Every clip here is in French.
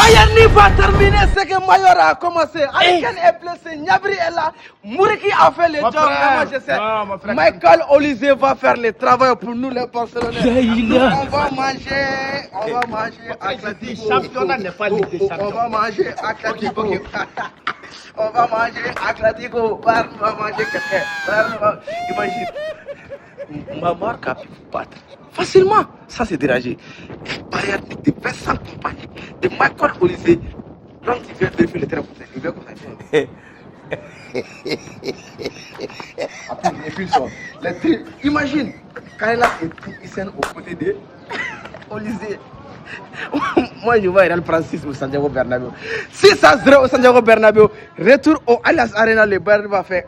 Bayern va terminer ce que Mayor a commencé. Aliken est blessé, Niabri est là, Mouriki a fait le job. Moi je sais. Michael Olise va faire le travail pour nous les Barcelonais. On va manger Atlético. Championnat n'est pas Ligue des Champions. On va manger Atlético. On va manger Atlético. Bayern va manger quelqu'un. Imagine. Mamar a pu battre facilement, ça c'est dérangé. Bayern devait s'accompagner de Michael Olise. Donc il vient vérifier le terrain pour ça. Il vient comme ça. Imagine, Karela et Isen aux côtés de Olise. Moi je vois Real prendre 6 au Santiago Bernabéu. 6-0 au Santiago Bernabéu. Retour au Allianz Arena, le Bayern va faire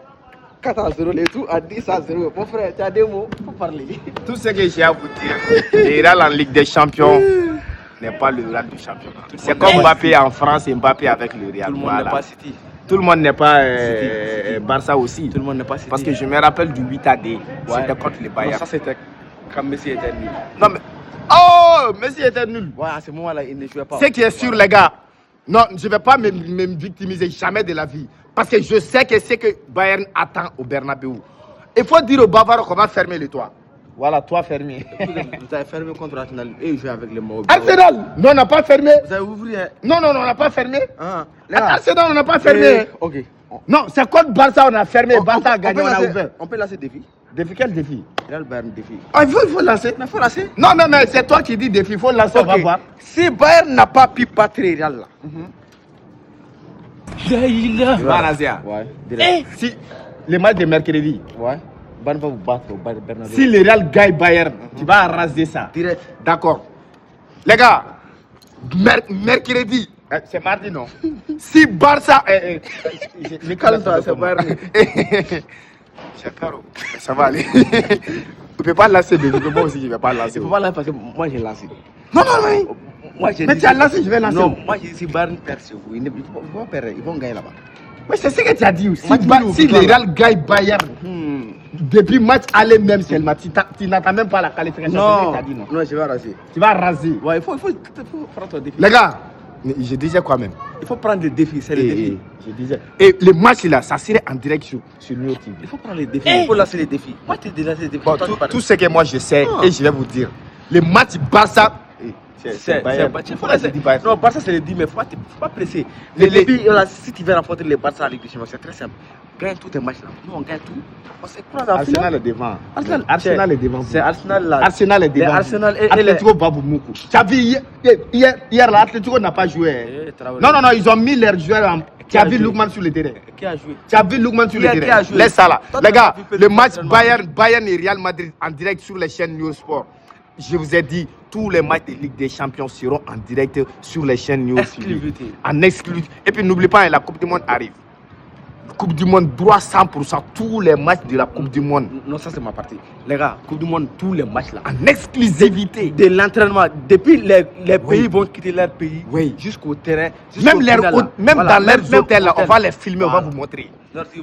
4-0, les tout à 10-0. Mon frère, tu as des mots pour parler. Tout ce que j'ai à vous dire, le Real en Ligue des Champions n'est pas le Real du championnat. C'est comme Mbappé en France et Mbappé avec le Real. Tout le monde n'est pas City. Tout le monde n'est pas Barça aussi. Tout le monde n'est pas City. Parce que je me rappelle du 8-D, c'était contre le Bayern. Non, ça c'était quand Messi était nul. Non mais... Oh, Messi était nul. Ouais, à ce moment-là, il ne jouait pas. Ce qui est sûr, les gars, non, je ne vais pas me victimiser jamais de la vie. Parce que je sais que c'est que Bayern attend au Bernabéu. Il faut dire aux Bavarois qu'on va fermer le toit. Voilà, toit fermé. Vous avez fermé contre Arsenal et ils jouent avec les mots. Arsenal, non, on n'a pas fermé. Vous avez ouvert. Non, on n'a pas fermé. Arsenal, on n'a pas fermé. Ok. Non, c'est contre Barça, on a fermé. Barça a gagné, on a ouvert. On peut lancer défi. Défi, quel défi? Real Bayern défi. Ah, il faut lancer. Il faut lancer. Non, mais c'est toi qui dis défi, il faut lancer, on va voir. Si Bayern n'a pas pu battre Real là. Il va raser. Ouais. Si le match de mercredi. Ouais. Bayern va vous battre au Bernabéu. Si le Real gagne Bayern, tu vas raser ça. Direct. D'accord. Les gars, mercredi. C'est mardi, non? Si Barça. Calme-toi, c'est Bayern. C'est caro. Ça va aller. Tu ne peux pas lancer de moi aussi, je ne vais pas lancer. Il ne faut pas lancer parce que moi j'ai lancé. Non, mais tu as lancé, je vais lancer. Non, moi j'ai dit Bayern perd chez vous. Ils vont perdre, ils vont gagner là-bas. Mais c'est ce que tu as dit aussi. Si le Real gagne Bayern, depuis match aller même seulement, tu n'attends même pas la qualification. Non, je vais raser. Tu vas raser. Ouais, il faut prendre ton défi. Les gars, je disais quoi même? Il faut prendre le défi, c'est le défi. Je disais. Et le match là, ça serait en direct sur Neo TV. Il faut prendre les défis. Il faut lancer les défis. Moi, tu as lancé les défis. Bon, tout ce que moi je sais, et je vais vous dire. Le match Barça. C'est non, Barça c'est le 10, mais il ne faut pas presser. Les défis, si tu veux remporter les Barça en Ligue des Champions, c'est très simple. Gagne tous tes matchs là. Nous on gagne tout. On se croise en finale. Arsenal est devant. Arsenal est devant. C'est Arsenal là. Arsenal est devant. Arsenal et Atletico Babou Moukou. Tu as vu hier là, Atletico n'a pas joué. Non, ils ont mis leurs joueurs. Tu as vu Lookman sur le terrain. Qui a joué? Tu as vu Lookman sur le terrain. Laisse ça là. Les gars, le match Bayern et Real Madrid en direct sur les chaînes News Sport. Je vous ai dit, tous les matchs de Ligue des Champions seront en direct sur les chaînes News. Exclusivité. En exclusivité. Et puis n'oublie pas, la Coupe du Monde arrive. Coupe du Monde, droit 100%, tous les matchs de la Coupe du Monde. Non, ça c'est ma partie. Les gars, Coupe du Monde, tous les matchs là. En exclusivité. De l'entraînement, depuis les pays vont quitter leur pays jusqu'au terrain. Même dans leurs hôtels, là, on va les filmer, on va vous montrer.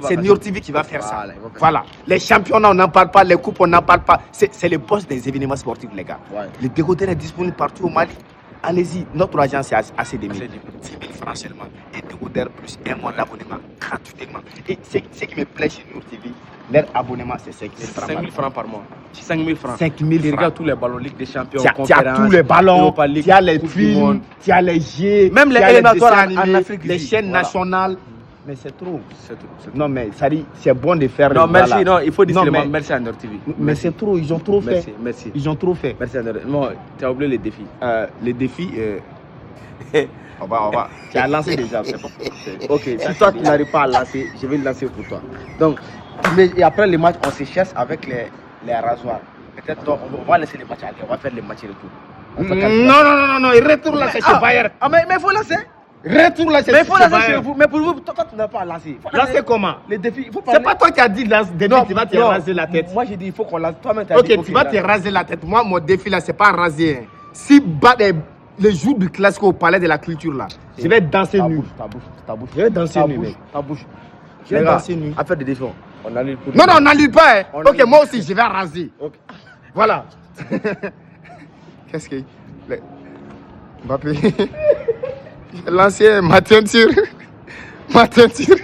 C'est Neo TV qui va faire ça. Voilà. Les championnats, on n'en parle pas. Les coupes, on n'en parle pas. C'est le boss des événements sportifs, les gars. Le décodeur est disponible partout au Mali. Allez-y, notre agence est ACDM. 10 000 francs seulement. Et décodeur plus un mois d'abonnement gratuitement. Et ce qui me plaît chez Neo TV, leur abonnement, c'est 5 000 francs. 5 000 francs par mois. 5 000 francs. 5 000 francs. Tu regardes tous les ballons, Ligue des Champions, tu as tous les ballons, tu as les films, tu as les jeux, même les éliminatoires en Afrique, les chaînes nationales. Mais c'est trop. Non, mais ça dit, c'est bon de faire. Non, merci, non, il faut dire seulement merci à Nord TV. Mais c'est trop, ils ont trop fait. Merci. Ils ont trop fait. Merci à Nord. Non, tu as oublié les défis. Les défis, on va. Tu as lancé déjà, c'est bon. Ok, si toi tu n'arrives pas à lancer, je vais le lancer pour toi. Donc, et après les matchs, on se cherche avec les rasoirs. Peut-être on va laisser les matchs aller, on va faire les matchs retour. Non, il retourne là, c'est chez Bayern. Mais il faut lancer. Retour là, c'est mais il faut lancer chez vous. Mais pour vous, toi tu n'as pas lancé. Lancer comment? Les défis, il faut c'est pas toi qui as dit lance des défis, tu vas te raser la tête. Moi j'ai dit il faut qu'on lance. Toi-même ok, tu vas te raser la tête. Moi, mon défi là, c'est pas raser. Si le jour du classique au palais de la culture là, je vais danser nu. Ta bouche. Je vais danser nu, mec. Ta bouche. Je vais danser nu. Affaire de défi. On annule. Non, on n'annule pas. Ok, moi aussi, je vais raser. Voilà. Qu'est-ce que. Mbappé. L'ancien, ma teinture. Ma teinture.